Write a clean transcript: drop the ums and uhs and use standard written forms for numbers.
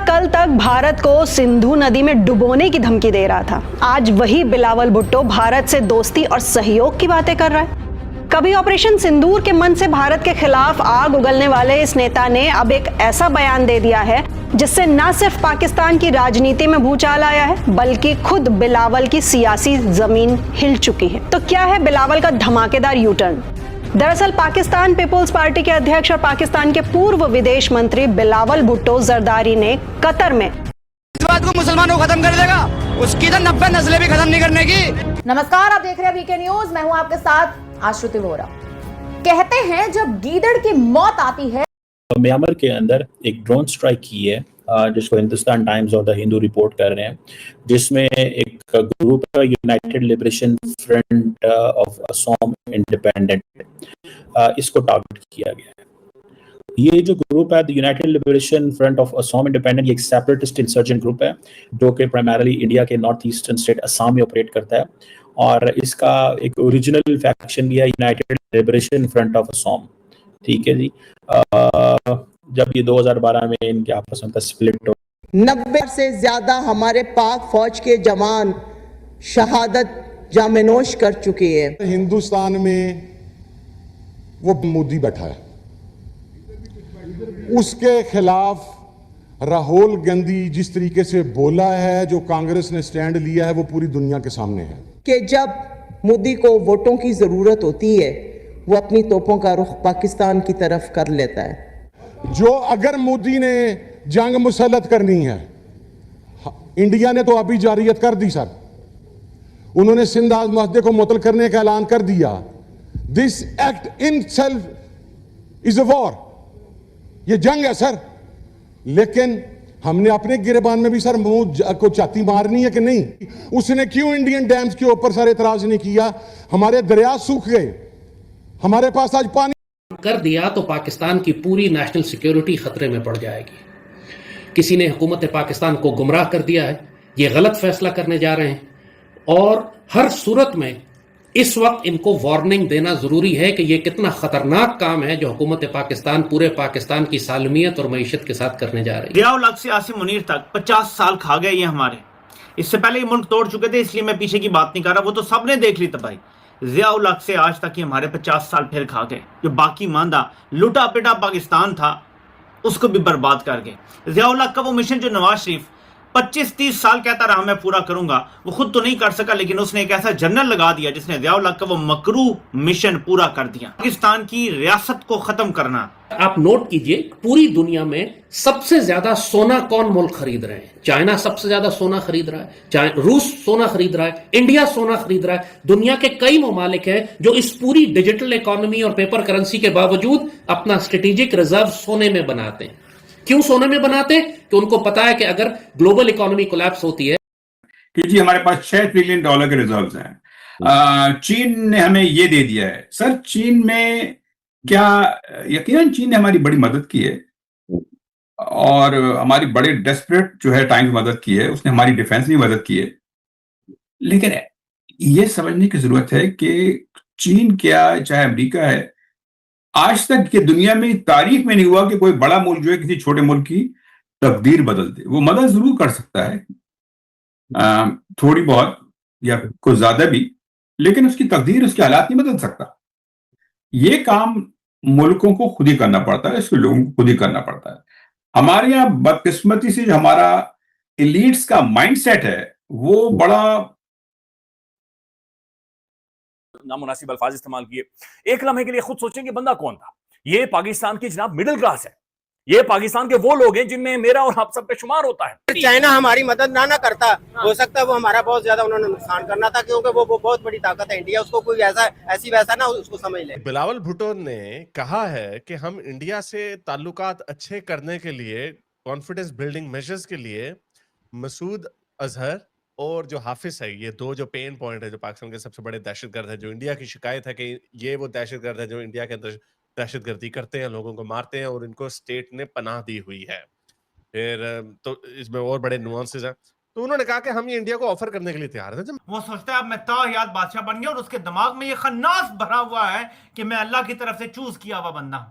कल तक भारत को सिंधु नदी में डुबोने की धमकी दे रहा था, आज वही बिलावल भुट्टो भारत से दोस्ती और सहयोग की बातें कर रहा है। कभी ऑपरेशन सिंदूर के मन से भारत के खिलाफ आग उगलने वाले इस नेता ने अब एक ऐसा बयान दे दिया है जिससे न सिर्फ पाकिस्तान की राजनीति में भूचाल आया है, बल्कि खुद बिलावल की सियासी जमीन हिल चुकी है। तो क्या है बिलावल का धमाकेदार यू टर्न? दरअसल पाकिस्तान पीपुल्स पार्टी के अध्यक्ष और पाकिस्तान के पूर्व विदेश मंत्री बिलावल भुट्टो जरदारी ने कतर में इस बात को मुसलमानों को खत्म कर देगा, उसकी तो 90 नस्लें भी खत्म नहीं करने की। नमस्कार, आप देख रहे हैं वीके न्यूज। मैं हूं आपके साथ आश्रुति वोरा। कहते हैं जब गीदड़ की मौत आती है। म्यांमार के अंदर एक ड्रोन स्ट्राइक की है जिसको हिंदुस्तान टाइम्स और द हिंदू रिपोर्ट कर रहे हैं, जिसमें एक ग्रुप है United liberation front of Assam independent, इसको टारगेट किया गया है। ये जो ग्रुप है the United liberation front of Assam independent, ये एक सेपरेटिस्ट इंसर्जेंट ग्रुप है जो कि प्राइमरली इंडिया के नॉर्थ ईस्टर्न स्टेट असम में ऑपरेट करता है, और इसका एक ओरिजिनल फैक्शन भी है United liberation front of Assam. ठीक है जी। जब ये 2012 में इनके आपस में स्प्लिट हो, 90 से ज्यादा हमारे पाक फौज के जवान शहादत जामनोश कर चुके हैं। हिंदुस्तान में वो मोदी बैठा है, उसके खिलाफ राहुल गांधी जिस तरीके से बोला है, जो कांग्रेस ने स्टैंड लिया है, वो पूरी दुनिया के सामने है कि जब मोदी को वोटों की जरूरत होती है वो अपनी तोपों का रुख पाकिस्तान की तरफ कर लेता है। जो अगर मोदी ने जंग मुसल्लत करनी है, इंडिया ने तो अभी जारियत कर दी सर, उन्होंने सिंध मुआहदे को मुअत्तल करने का ऐलान कर दिया। This act in self is a war, ये जंग है सर। लेकिन हमने अपने गिरबान में भी सर मुंह को छाती मारनी है कि नहीं? उसने क्यों इंडियन डैम्स के ऊपर सर एतराज नहीं किया? हमारे दरिया सूख गए, हमारे पास आज पानी कर दिया तो पाकिस्तान की पूरी नेशनल सिक्योरिटी खतरे में पड़ जाएगी। किसी ने हुकूमत पाकिस्तान को गुमराह कर दिया है, ये गलत फैसला करने जा रहे हैं, और हर सूरत में इस वक्त इनको वार्निंग देना जरूरी है कि ये कितना खतरनाक काम है जो हुकूमत पाकिस्तान पूरे पाकिस्तान की सालमियत और मईशत के साथ करने जा रही है। जियाउल हक से आसिम मुनीर तक 50 साल खा गए ये हमारे। इससे पहले ये मुल्क तोड़ चुके थे, इसलिए मैं पीछे की बात नहीं कर रहा, वो तो सबने देख ली तबाही। जियाउल हक से आज तक ये हमारे 50 साल फिर खा गए। जो बाकी मांदा लुटा पिटा पाकिस्तान था उसको भी बर्बाद कर गए। जियाउल हक का वो मिशन जो नवाज शरीफ 25-30 साल कहता रहा मैं पूरा करूंगा, वो खुद तो नहीं कर सका, लेकिन उसने एक ऐसा जनरल लगा दिया जिसने जियाउल हक का वो मकरू मिशन पूरा कर दिया, पाकिस्तान की रियासत को खत्म करना। आप नोट कीजिए, पूरी दुनिया में सबसे ज्यादा सोना कौन मुल्क खरीद रहे हैं? चाइना सबसे ज्यादा सोना खरीद रहा है, रूस सोना खरीद रहा है, इंडिया सोना खरीद रहा है। दुनिया के कई ममालिक हैं जो इस पूरी डिजिटल इकोनॉमी और पेपर करेंसी के बावजूद अपना स्ट्रेटेजिक रिजर्व सोने में बनाते हैं। क्यों सोने में बनाते हैं? कि उनको पता है कि अगर ग्लोबल इकोनॉमी कोलैप्स होती है कि जी हमारे पास $6 ट्रिलियन के रिजर्व्स हैं। चीन ने हमें ये दे दिया है सर। चीन में क्या यकीनन चीन ने हमारी बड़ी मदद की है और हमारी बड़े डेस्परेट जो है टाइम्स मदद की है, उसने हमारी डिफेंस में मदद की है। लेकिन ये समझने की जरूरत है कि चीन क्या चाहे अमेरिका है, आज तक के दुनिया में तारीख में नहीं हुआ कि कोई बड़ा मुल्क जो है किसी छोटे मुल्क की तकदीर बदल दे। वो मदद जरूर कर सकता है, थोड़ी बहुत या कुछ ज्यादा भी, लेकिन उसकी तकदीर, उसके हालात नहीं बदल सकता। ये काम मुल्कों को खुद ही करना पड़ता है, इसके लोगों को खुद ही करना पड़ता है। हमारे यहाँ बदकिस्मती से जो हमारा एलीट्स का माइंडसेट है वो बड़ा नामुनासिब अल्फाज इस्तेमाल किए। एक लम्हे के लिए खुद सोचेंगे बंदा कौन था। ये पाकिस्तान की जनाब मिडिल क्लास है, ये पाकिस्तान के वो लोग हैं जिनमें मेरा और आप सब पे शुमार होता है। चाइना हमारी मदद ना करता, हो सकता है वो हमारा बहुत ज्यादा उन्होंने नुकसान करना था, क्योंकि वो बहुत बड़ी ताकत है इंडिया, उसको कोई वैसा ना उसको समझ ले। बिलावल भुट्टो ने कहा है कि हम इंडिया से ताल्लुकात अच्छे करने के लिए, कॉन्फिडेंस बिल्डिंग मेजर्स के लिए मसूद अजहर और जो हाफिज है, ये दो जो पेन पॉइंट है, जो पाकिस्तान के सबसे बड़े दहशतगर्द है, जो इंडिया की शिकायत है कि ये वो दहशतगर्द है जो इंडिया के अंदर दहशतगर्दी करते हैं, लोगों को मारते हैं और इनको स्टेट ने पनाह दी हुई है। फिर तो इसमें और बड़े नुआंसेस हैं। तो उन्होंने कहा कि हम ये इंडिया को ऑफर करने के लिए तैयार हैं। वो सोचता है अब मैं ताहयात बादशाह बन गया और उसके दिमाग में ये खन्नास भरा हुआ है कि मैं अल्लाह की तरफ से चूज किया हुआ बंदा हूं।